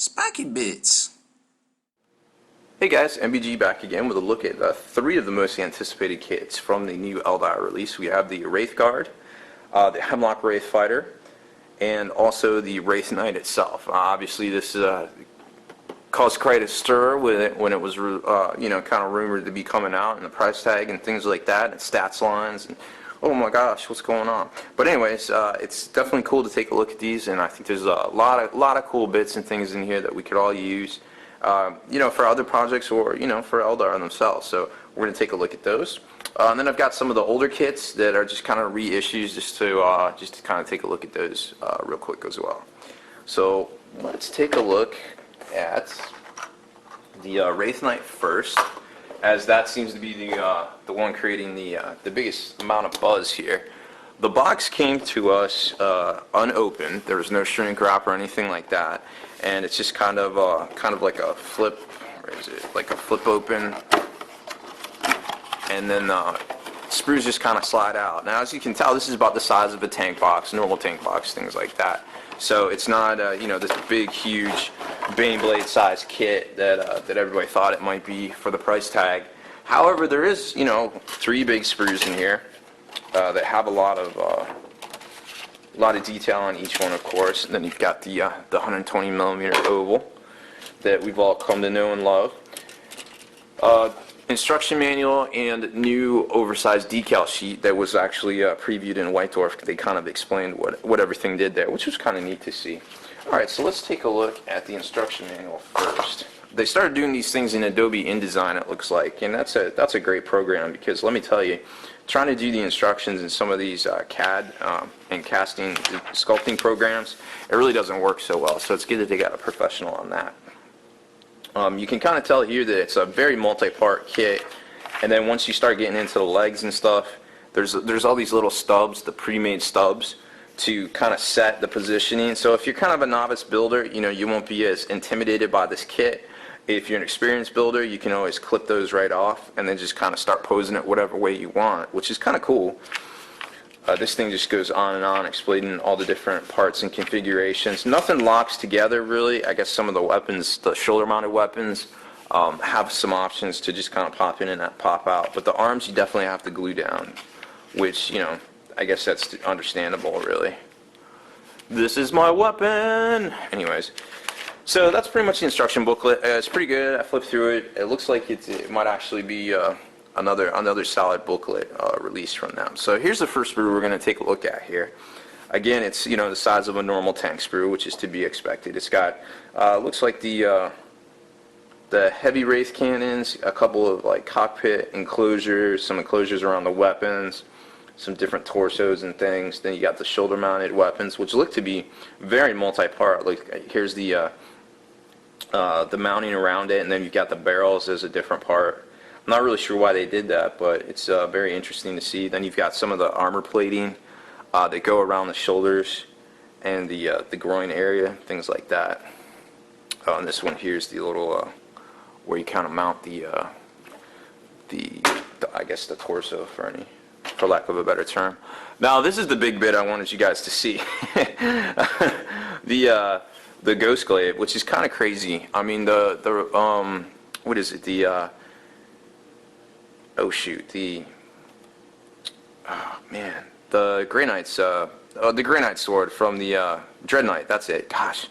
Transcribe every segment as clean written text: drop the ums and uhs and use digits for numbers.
Spiky Bits. Hey guys, MBG back again with a look at 3 of the most anticipated kits from the new Eldar release. We have the Wraithguard, the Hemlock Wraith Fighter, and also the Wraithknight itself. Obviously this caused quite a stir when it was kind of rumored to be coming out, and the price tag and things like that, and stats lines, and oh my gosh, what's going on? But anyways, it's definitely cool to take a look at these, and I think there's a lot of cool bits and things in here that we could all use, for other projects or for Eldar themselves. So we're going to take a look at those. And then I've got some of the older kits that are just kind of reissues, just to kind of take a look at those real quick as well. So let's take a look at the Wraithknight first, as that seems to be the one creating the biggest amount of buzz here. The box came to us unopened. There was no shrink wrap or anything like that, and it's just kind of like a flip. Where is it? Like a flip open, and then screws just kind of slide out. Now, as you can tell, this is about the size of a tank box, normal tank box, things like that. So it's not this big, huge Bane Blade size kit that everybody thought it might be for the price tag. However, there is 3 big screws in here that have a lot of detail on each one, of course. And then you've got the 120 millimeter oval that we've all come to know and love. Instruction manual and new oversized decal sheet that was actually previewed in White Dwarf. They kind of explained what everything did there, which was kind of neat to see. Alright, so let's take a look at the instruction manual first. They started doing these things in Adobe InDesign, it looks like, and that's a great program, because let me tell you, trying to do the instructions in some of these CAD and casting sculpting programs, it really doesn't work so well, so it's good that they got a professional on that. You can kind of tell here that it's a very multi-part kit, and then once you start getting into the legs and stuff, there's all these little stubs, the pre-made stubs, to kind of set the positioning. So if you're kind of a novice builder, you won't be as intimidated by this kit. If you're an experienced builder, you can always clip those right off and then just kind of start posing it whatever way you want, which is kind of cool. This thing just goes on and on, explaining all the different parts and configurations. Nothing locks together really. I guess some of the weapons, the shoulder-mounted weapons, have some options to just kind of pop in and pop out. But the arms you definitely have to glue down, which, I guess that's understandable really. This is my weapon! Anyways, so that's pretty much the instruction booklet. It's pretty good. I flipped through it. It looks like it might actually be another solid booklet released from them. So here's the first sprue we're going to take a look at here. Again, it's the size of a normal tank sprue, which is to be expected. It's got looks like the heavy wraith cannons, a couple of like cockpit enclosures, some enclosures around the weapons, some different torsos and things. Then you got the shoulder-mounted weapons, which look to be very multi-part. Like here's the mounting around it, and then you've got the barrels as a different part. I'm not really sure why they did that, but it's very interesting to see. Then you've got some of the armor plating that go around the shoulders and the groin area, things like that. Oh, and this one here is the little where you kind of mount the I guess the torso for lack of a better term. Now this is the big bit I wanted you guys to see. The Ghost Glaive, which is kind of crazy. I mean what is it? The Grey Knight's the Grey Knight sword from the Dread Knight. That's it. Gosh,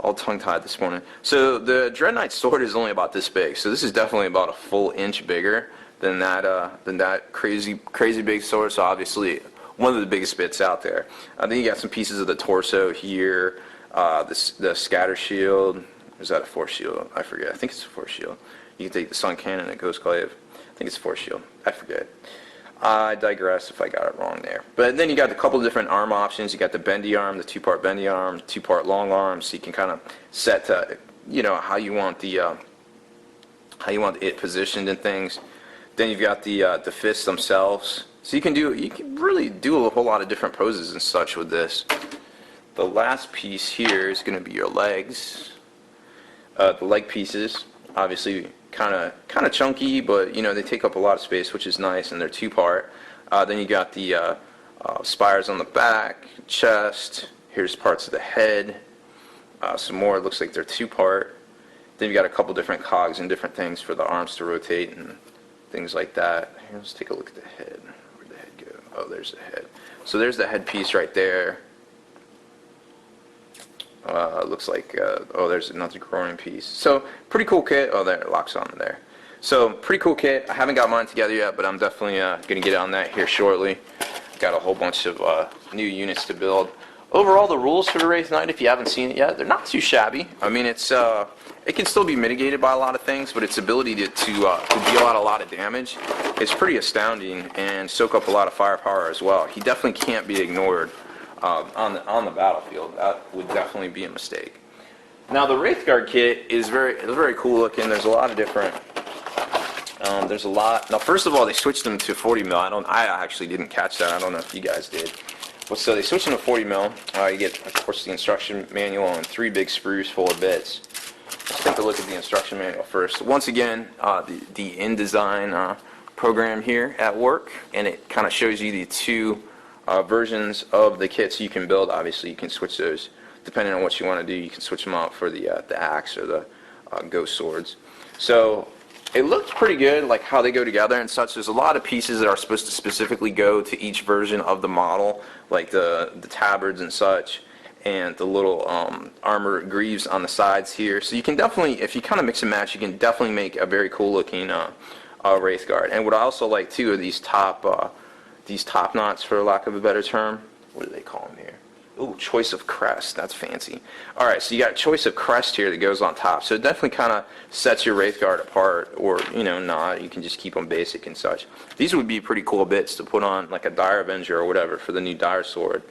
all tongue-tied this morning. So the Dread Knight sword is only about this big. So this is definitely about a full inch bigger than that crazy big sword. So obviously one of the biggest bits out there. Then you got some pieces of the torso here. The scatter shield. Is that a force shield? I forget. I think it's a force shield. You can take the Sun Cannon and Ghost Glaive. I think it's a force shield. I forget. I digress if I got it wrong there. But then you got a couple of different arm options. You got the bendy arm, the 2-part bendy arm, 2-part long arm, so you can kind of set how you want it positioned and things. Then you've got the fists themselves. So you can really do a whole lot of different poses and such with this. The last piece here is going to be your legs. The leg pieces, obviously kind of chunky, but they take up a lot of space, which is nice, and they're 2-part. Then you got the spires on the back, chest. Here's parts of the head, some more. It looks like they're two-part. Then you've got a couple different cogs and different things for the arms to rotate and things like that. Here, let's take a look at the head. Where'd the head go? Oh, there's the head. So there's the head piece right there. Looks like, oh, there's another groin piece. So pretty cool kit. Oh, there, it locks on there. So pretty cool kit. I haven't got mine together yet, but I'm definitely going to get on that here shortly. Got a whole bunch of new units to build. Overall, the rules for the Wraithknight, if you haven't seen it yet, they're not too shabby. I mean, it's it can still be mitigated by a lot of things, but its ability to deal out a lot of damage is pretty astounding and soak up a lot of firepower as well. He definitely can't be ignored on the battlefield. That would definitely be a mistake. Now, the Wraithguard kit is very cool looking. There's a lot of different. There's a lot. Now, first of all, they switched them to 40 mil. I actually didn't catch that. I don't know if you guys did. But so they switched them to 40 mil. You get, of course, the instruction manual and 3 big sprues full of bits. Let's take a look at the instruction manual first. Once again, the InDesign program here at work, and it kind of shows you the 2 versions of the kits you can build. Obviously, you can switch those depending on what you want to do. You can switch them out for the axe or the ghost swords. So it looked pretty good, like how they go together and such. There's a lot of pieces that are supposed to specifically go to each version of the model, like the tabards and such, and the little armor greaves on the sides here. So you can definitely, if you kind of mix and match, you can definitely make a very cool looking Wraithguard. And what I also like too are these top knots, for lack of a better term. What do they call them here? Ooh, choice of crest. That's fancy. All right, so you got choice of crest here that goes on top. So it definitely kind of sets your Wraithguard apart, or, you know, not. You can just keep them basic and such. These would be pretty cool bits to put on, like a Dire Avenger or whatever for the new Dire Sword.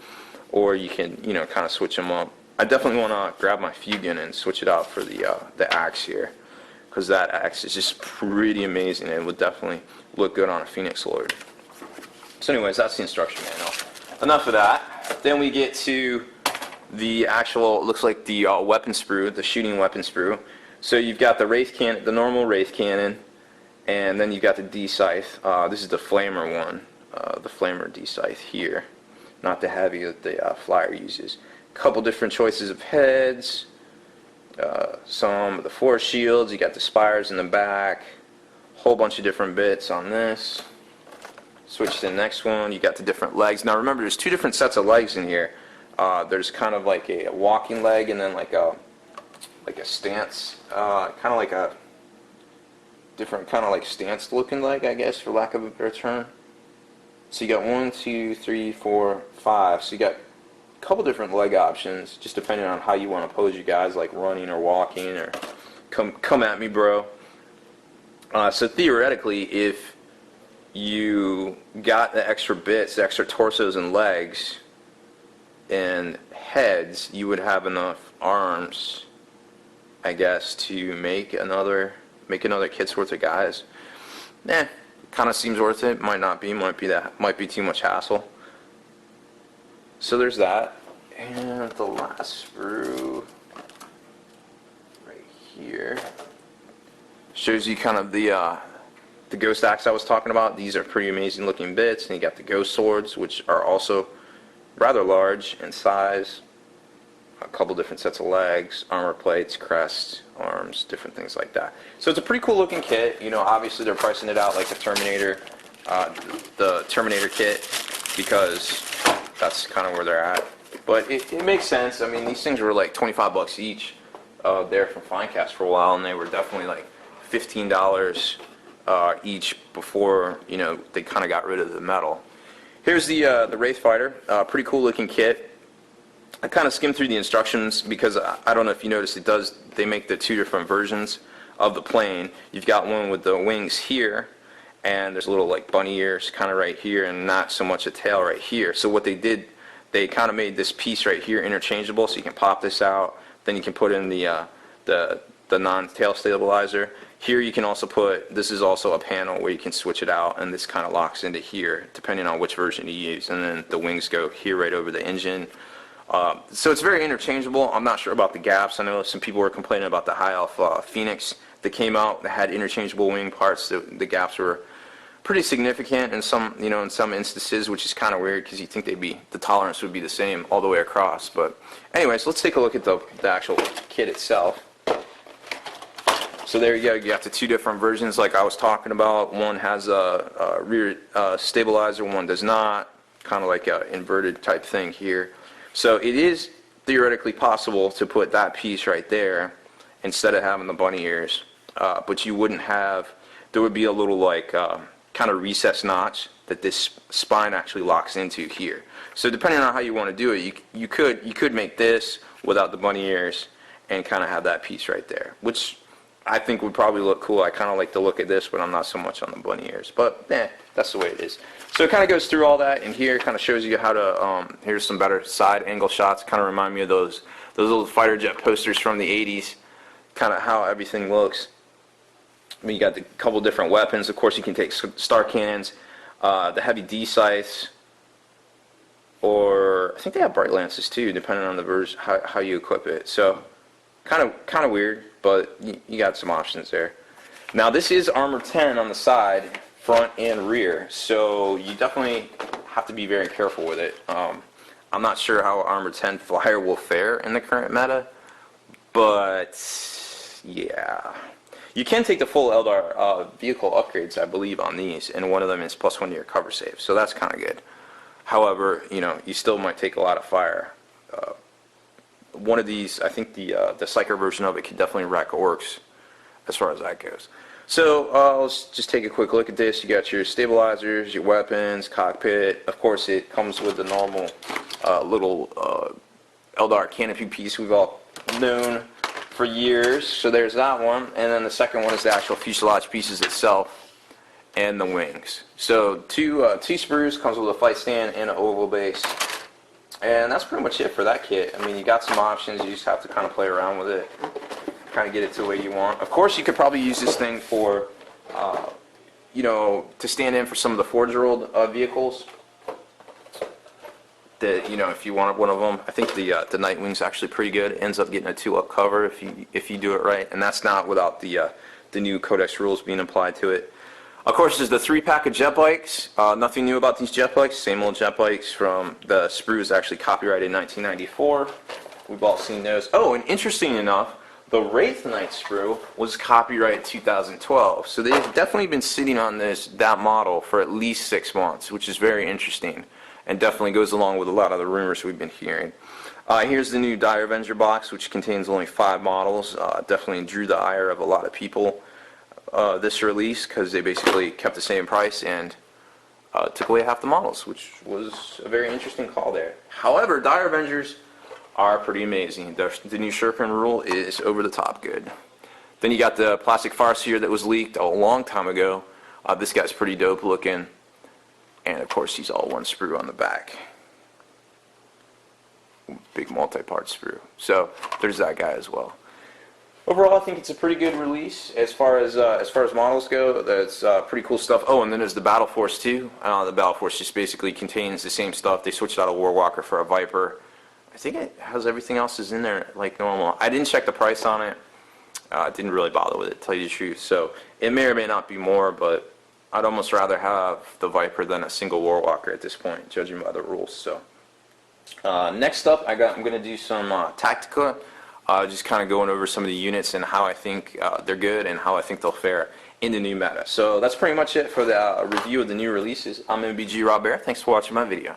Or you can, you know, kind of switch them up. I definitely want to grab my Fugan and switch it out for the axe here, because that axe is just pretty amazing and would definitely look good on a Phoenix Lord. So anyways, that's the instruction manual. Enough of that. Then we get to the actual, it looks like the weapon sprue, the shooting weapon sprue. So you've got the Wraith cannon, the normal Wraith cannon, and then you've got the D-scythe. This is the flamer one, the flamer D-scythe here, not the heavy that the flyer uses. Couple different choices of heads, some of the force shields. You got the spires in the back, whole bunch of different bits on this. Switch to the next one. You got the different legs. Now remember, there's 2 different sets of legs in here. There's kind of like a walking leg, and then like a stance, kind of like a different kind of like stance looking leg, I guess, for lack of a better term. So you got 1, 2, 3, 4, 5. So you got a couple different leg options, just depending on how you want to pose you guys, like running or walking, or come at me, bro. So theoretically, if you got the extra bits, the extra torsos and legs and heads, you would have enough arms, I guess, to make another kit's worth of guys. Kind of seems worth it. Might not be. Might be too much hassle. So there's that. And the last sprue right here shows you kind of the ghost axe I was talking about. These are pretty amazing looking bits. And you got the ghost swords, which are also rather large in size. A couple different sets of legs, armor plates, crests, arms, different things like that. So it's a pretty cool looking kit. You know, obviously they're pricing it out like the Terminator kit, because that's kind of where they're at. But it makes sense. I mean, these things were like 25 bucks each there from Finecast for a while, and they were definitely like $15 each before, you know, they kind of got rid of the metal. Here's the Wraith Fighter. Pretty cool looking kit. I kind of skimmed through the instructions because I don't know if you noticed, they make the 2 different versions of the plane. You've got one with the wings here, and there's a little like bunny ears kind of right here, and not so much a tail right here. So what they did, they kind of made this piece right here interchangeable, so you can pop this out, then you can put in the non-tail stabilizer. Here you can also put, this is also a panel where you can switch it out, and this kind of locks into here depending on which version you use, and then the wings go here right over the engine. So it's very interchangeable. I'm not sure about the gaps. I know some people were complaining about the High Elf Phoenix that came out that had interchangeable wing parts. The gaps were pretty significant in some, in some instances, which is kind of weird because you think the tolerance would be the same all the way across. But anyways, let's take a look at the actual kit itself. So there you go, you got the two different versions like I was talking about. One has a rear stabilizer, one does not, kind of like an inverted type thing here. So it is theoretically possible to put that piece right there instead of having the bunny ears, but you wouldn't have, there would be a little like kind of recessed notch that this spine actually locks into here. So depending on how you want to do it, you could make this without the bunny ears and kind of have that piece right there, which I think would probably look cool. I kind of like the look of this, but I'm not so much on the bunny ears. But that's the way it is. So it kind of goes through all that, and here kind of shows you how to. Here's some better side angle shots. Kind of remind me of those old fighter jet posters from the '80s. Kind of how everything looks. I mean, you got the couple different weapons. Of course, you can take star cannons, the heavy D scythes, or I think they have bright lances too, depending on the version how you equip it. So kind of weird, but you got some options there. Now this is armor 10 on the side, front and rear, so you definitely have to be very careful with it. I'm not sure how armor 10 flyer will fare in the current meta, but yeah. You can take the full Eldar vehicle upgrades, I believe, on these, and one of them is +1 to your cover save, so that's kind of good. However, you still might take a lot of fire. One of these, I think the Psyker version of it can definitely wreck orcs as far as that goes. So let's just take a quick look at this. You got your stabilizers, your weapons, cockpit. Of course, it comes with the normal little Eldar canopy piece we've all known for years. So there's that one, and then the second one is the actual fuselage pieces itself and the wings. So two sprues, comes with a flight stand and an oval base. And that's pretty much it for that kit. I mean, you got some options. You just have to kind of play around with it, kind of get it to the way you want. Of course, you could probably use this thing for, to stand in for some of the Forge World vehicles. That if you wanted one of them, I think the Nightwing's actually pretty good. It ends up getting a 2-up cover if you do it right, and that's not without the new Codex rules being applied to it. Of course, there's the 3-pack of jet bikes. Nothing new about these jet bikes. Same old jet bikes from the sprue is actually copyrighted in 1994. We've all seen those. Oh, and interesting enough, the Wraithknight sprue was copyrighted 2012. So they've definitely been sitting on that model for at least 6 months, which is very interesting and definitely goes along with a lot of the rumors we've been hearing. Here's the new Dire Avenger box, which contains only 5 models. Definitely drew the ire of a lot of people. This release, because they basically kept the same price and took away half the models, which was a very interesting call there. However, Dire Avengers are pretty amazing. The new Shuriken rule is over the top good. Then you got the plastic Farseer that was leaked a long time ago. This guy's pretty dope looking, and of course he's all one sprue on the back. Big multi-part sprue. So there's that guy as well. Overall, I think it's a pretty good release as far as models go. That's pretty cool stuff. Oh, and then there's the Battle Force too. The Battle Force just basically contains the same stuff. They switched out a Warwalker for a Viper. I think it has everything else is in there like normal. I didn't check the price on it. Didn't really bother with it, to tell you the truth. So it may or may not be more, but I'd almost rather have the Viper than a single Warwalker at this point, judging by the rules. So next up, I'm going to do some Tactica. Just kind of going over some of the units and how I think they're good and how I think they'll fare in the new meta. So that's pretty much it for the review of the new releases. I'm MBG Rob Bear. Thanks for watching my video.